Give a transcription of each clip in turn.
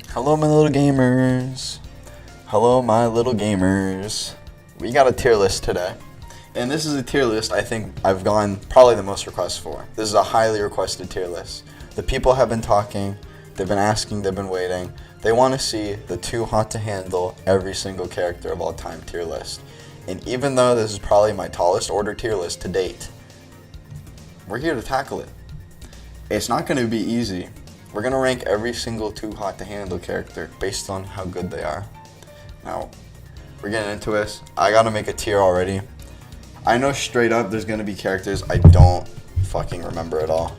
Hello, my little gamers. Hello, my little gamers. We got a tier list today. And this is a tier list I think I've gotten probably the most requests for. This is a highly requested tier list. The people have been talking, they've been asking, they've been waiting. They want to see the too hot to handle every single character of all time tier list. And even though this is probably my tallest order tier list to date, we're here to tackle it. It's not going to be easy. We're going to rank every single too hot to handle character based on how good they are. Now, we're getting into this. I got to make a tier already. I know straight up there's going to be characters I don't fucking remember at all.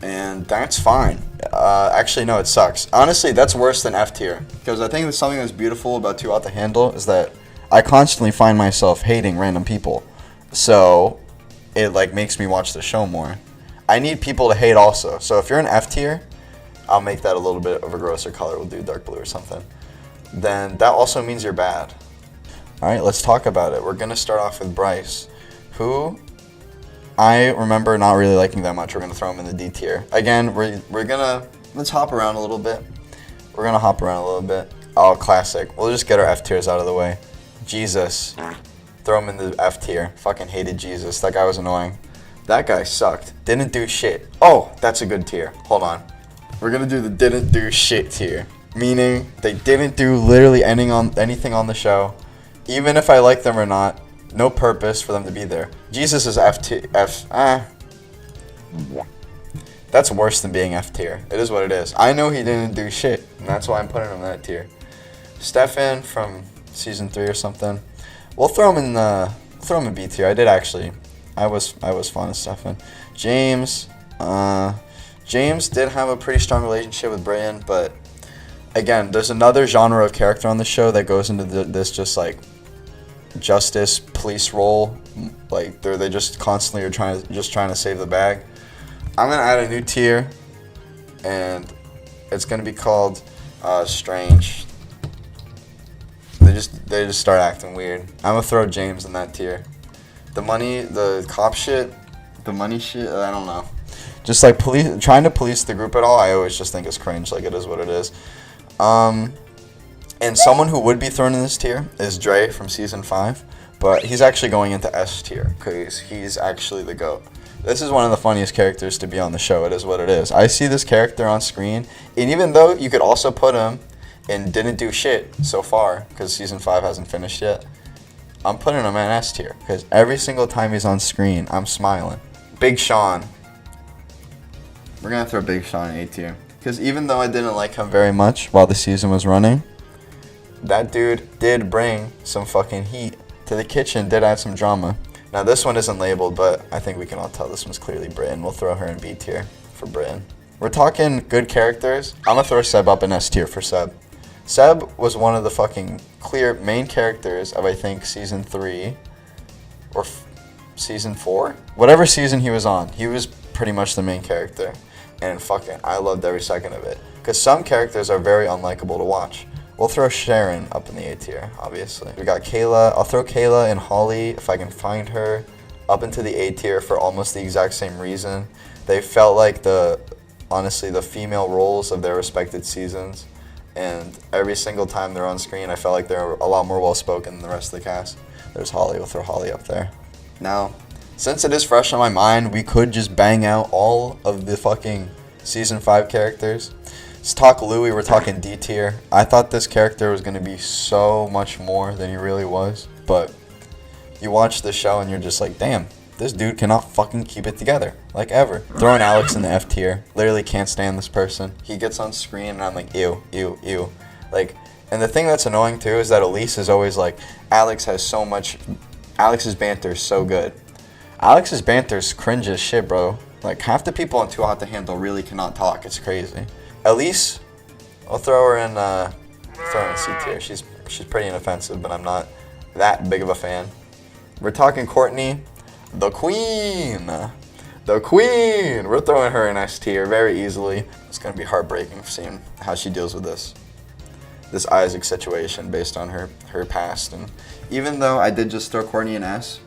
And that's fine. Actually, no, it sucks. Honestly, that's worse than F tier. Because I think there's something that's beautiful about too hot to handle is that I constantly find myself hating random people. So, it like makes me watch the show more. I need people to hate also. So if you're an F tier, I'll make that a little bit of a grosser color. We'll do dark blue or something. Then that also means you're bad. All right, let's talk about it. We're going to start off with Bryce, who I remember not really liking that much. We're going to throw him in the D tier. Again, we're going to, let's hop around a little bit. We're going to hop around a little bit. Oh, classic. We'll just get our F tiers out of the way. Jesus. Throw him in the F tier. Fucking hated Jesus. That guy was annoying. That guy sucked. Didn't do shit. Oh, that's a good tier. Hold on. We're going to do the didn't do shit tier. Meaning they didn't do literally anything on the show. Even if I like them or not, no purpose for them to be there. Jesus is That's worse than being F tier. It is what it is. I know he didn't do shit, and that's why I'm putting him in that tier. Stefan from season 3 or something. We'll throw him in B tier. I did actually. I was fond of Stefan. James did have a pretty strong relationship with Brian, but again, there's another genre of character on the show that goes into this just like justice police role. Like they just constantly are trying to save the bag. I'm gonna add a new tier, and it's gonna be called Strange. They just start acting weird. I'm gonna throw James in that tier. The money, the cop shit, the money shit, I don't know. Just like trying to police the group at all, I always just think is cringe. Like, it is what it is. And someone who would be thrown in this tier is Dre from season 5, but he's actually going into S tier because he's actually the GOAT. This is one of the funniest characters to be on the show. It is what it is. I see this character on screen, and even though you could also put him in didn't do shit so far because season 5 hasn't finished yet, I'm putting him in S tier because every single time he's on screen, I'm smiling. Big Sean. We're going to throw Big Sean in A tier because even though I didn't like him very much while the season was running, that dude did bring some fucking heat to the kitchen, did add some drama. Now, this one isn't labeled, but I think we can all tell this one's clearly Britain. We'll throw her in B tier for Britain. We're talking good characters. I'm going to throw Seb up in S tier for Seb. Seb was one of the fucking clear main characters of, I think, season 3 or season 4. Whatever season he was on, he was pretty much the main character. And fucking, I loved every second of it. Because some characters are very unlikable to watch. We'll throw Sharon up in the A tier, obviously. We got Kayla. I'll throw Kayla and Holly, if I can find her, up into the A tier for almost the exact same reason. They felt like honestly, the female roles of their respected seasons. And every single time they're on screen, I felt like they're a lot more well-spoken than the rest of the cast. There's Holly. We'll throw Holly up there. Now, since it is fresh on my mind, we could just bang out all of the fucking season 5 characters. Let's talk Louis. We're talking D tier. I thought this character was going to be so much more than he really was. But you watch the show and you're just like, damn, this dude cannot fucking keep it together. Like, ever. Throwing Alex in the F tier. Literally can't stand this person. He gets on screen and I'm like, ew, ew, ew. Like, and the thing that's annoying too is that Elise is always like, Alex's banter is so good. Alex's banter is cringe as shit, bro. Like, half the people on Too Hot to Handle really cannot talk. It's crazy. Elise, I'll throw her in C tier. She's pretty inoffensive, but I'm not that big of a fan. We're talking Courtney, the queen. The queen. We're throwing her in S tier very easily. It's gonna be heartbreaking seeing how she deals with this Isaac situation based on her past. And even though I did just throw Courtney in S,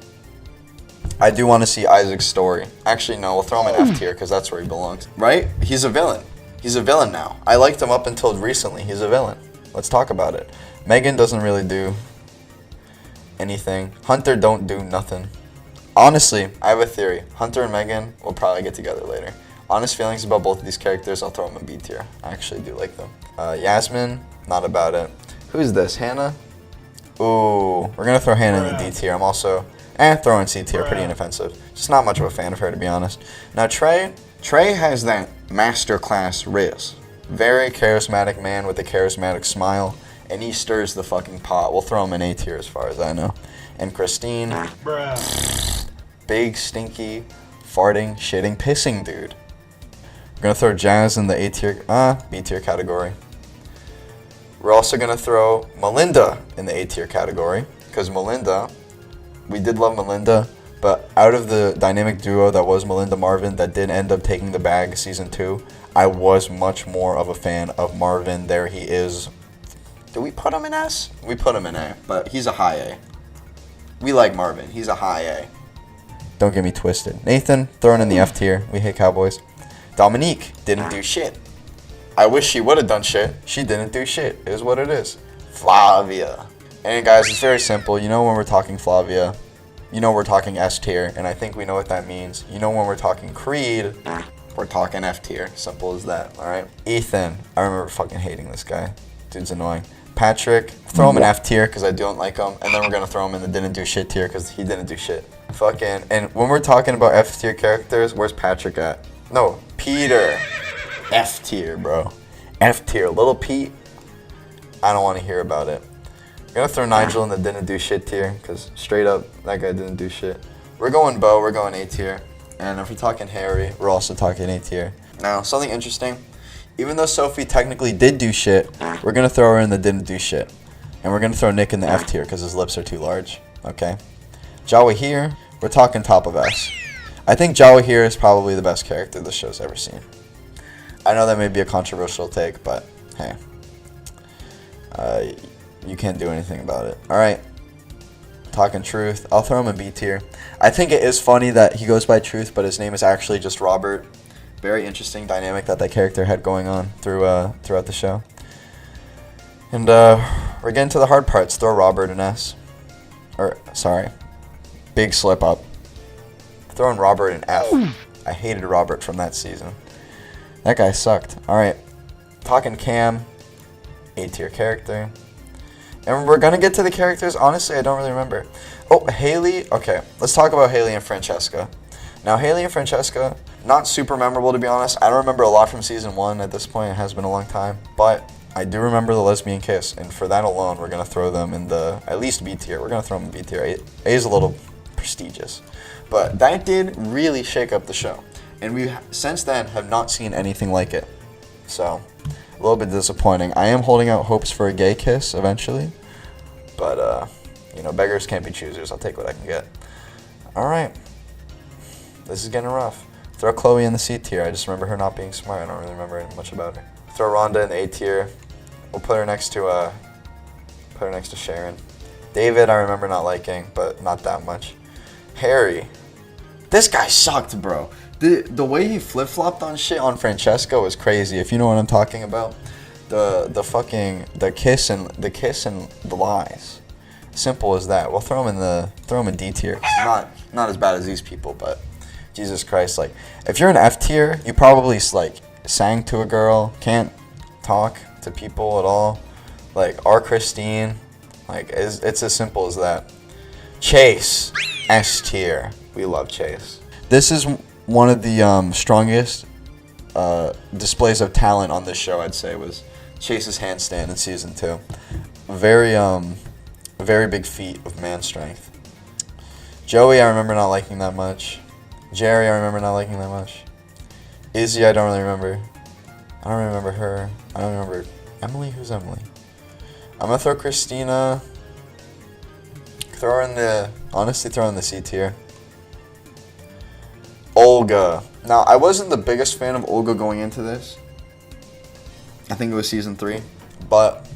I do want to see Isaac's story. Actually, no, we'll throw him in F tier because that's where he belongs. Right? He's a villain. He's a villain now. I liked him up until recently. He's a villain. Let's talk about it. Megan doesn't really do anything. Hunter don't do nothing. Honestly, I have a theory. Hunter and Megan will probably get together later. Honest feelings about both of these characters, I'll throw them in B tier. I actually do like them. Yasmin, not about it. Who's this? Hannah? Ooh, we're going to throw Hannah in the D tier. I'm also throwing C tier, pretty inoffensive. Just not much of a fan of her, to be honest. Now, Trey has that masterclass riz. Very charismatic man with a charismatic smile, and he stirs the fucking pot. We'll throw him in A tier as far as I know. And Christine, big, stinky, farting, shitting, pissing dude. We're going to throw Jazz in the A tier, B tier category. We're also going to throw Melinda in the A tier category, because Melinda, we did love Melinda, but out of the dynamic duo that was Melinda Marvin that did end up taking the bag season 2, I was much more of a fan of Marvin. There he is. Do we put him in S? We put him in A, but he's a high A. We like Marvin. He's a high A. Don't get me twisted. Nathan, throwing in the F tier. We hate Cowboys. Dominique, didn't do shit. I wish she would have done shit. She didn't do shit. It is what it is. Flavia. And guys, it's very simple. You know when we're talking Flavia, you know we're talking S tier, and I think we know what that means. You know when we're talking Creed, we're talking F tier. Simple as that, alright? Ethan, I remember fucking hating this guy. Dude's annoying. Patrick, throw him in F tier because I don't like him, and then we're going to throw him in the didn't do shit tier because he didn't do shit. Fucking, and when we're talking about F tier characters, where's Patrick at? No, Peter. F tier, bro. F tier. Little Pete, I don't want to hear about it. I'm going to throw Nigel in the didn't do shit tier because straight up, that guy didn't do shit. We're going Bo, we're going A tier. And if we're talking Harry, we're also talking A tier. Now, something interesting. Even though Sophie technically did do shit, we're going to throw her in the didn't do shit. And we're going to throw Nick in the F tier because his lips are too large. Okay? Jawahir, we're talking top of S. I think Jawahir is probably the best character this show's ever seen. I know that may be a controversial take, but hey. You can't do anything about it. Alright. Talking Truth. I'll throw him in B tier. I think it is funny that he goes by Truth, but his name is actually just Robert. Very interesting dynamic that character had going on throughout the show. And we're getting to the hard parts. Throw Robert in S. Or, sorry. Big slip up. Throwing Robert in F. I hated Robert from that season. That guy sucked. Alright. Talking Cam. A tier character. And we're going to get to the characters. Honestly, I don't really remember. Oh, Haley. Okay, let's talk about Haley and Francesca. Now, Haley and Francesca, not super memorable to be honest. I don't remember a lot from season 1 at this point. It has been a long time. But I do remember the lesbian kiss. And for that alone, we're going to throw them in the, at least B tier. We're going to throw them in B tier. A is a little prestigious. But that did really shake up the show. And we, since then, have not seen anything like it. So, a little bit disappointing. I am holding out hopes for a gay kiss eventually. But, you know, beggars can't be choosers. I'll take what I can get. Alright. This is getting rough. Throw Chloe in the C tier. I just remember her not being smart. I don't really remember much about her. Throw Rhonda in the A tier. We'll put her next to Sharon. David, I remember not liking, but not that much. Harry. This guy sucked, bro. The way he flip-flopped on shit on Francesca was crazy. If you know what I'm talking about. The kiss and the lies. Simple as that. We'll throw him in D tier. Not as bad as these people, but Jesus Christ, like if you're an F tier, you probably like sang to a girl, can't talk to people at all. Like our Christine, like it's as simple as that. Chase, S tier. We love Chase. This is one of the strongest displays of talent on this show, I'd say, was Chase's handstand in season 2. Very big feat of man strength. Joey, I remember not liking that much. Jerry, I remember not liking that much. Izzy, I don't really remember. I don't remember her. I don't remember Emily. Who's Emily? I'm gonna throw Christina. Throw her in the C tier. Olga. Now, I wasn't the biggest fan of Olga going into this. I think it was season 3. But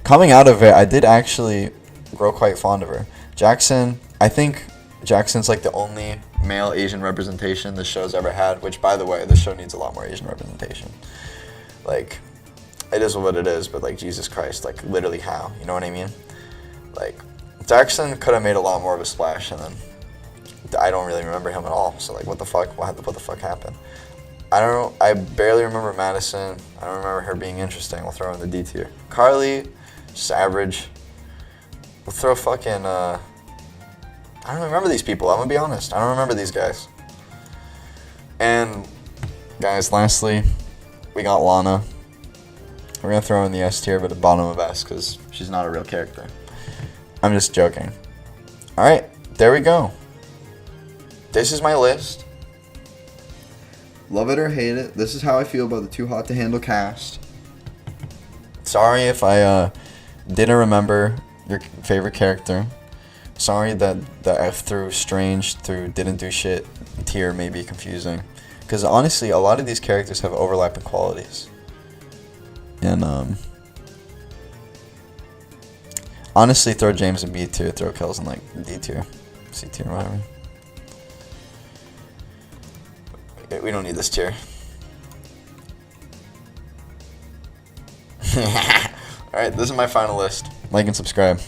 coming out of it, I did actually grow quite fond of her. Jackson, I think Jackson's like the only male Asian representation the show's ever had, which, by the way, the show needs a lot more Asian representation. Like, it is what it is, but, like, Jesus Christ, like, literally how? You know what I mean? Like, Jackson could have made a lot more of a splash, and then I don't really remember him at all. So, like, what the fuck? What the fuck happened? I don't know. I barely remember Madison. I don't remember her being interesting. We'll throw her in the D tier. Carly, just average. We'll throw fucking, I don't remember these people. I'm gonna be honest. I don't remember these guys. And, guys, lastly, we got Lana. We're gonna throw her in the S tier, but the bottom of S, because she's not a real character. I'm just joking. Alright, there we go. This is my list. Love it or hate it, this is how I feel about the Too Hot to Handle cast. Sorry if I didn't remember your favorite character. Sorry that the F through strange through didn't do shit tier may be confusing. Because honestly, a lot of these characters have overlapping qualities. And honestly, throw James in B tier, throw Kells in like D tier, C tier, whatever. We don't need this tier. Alright, this is my final list. Like and subscribe.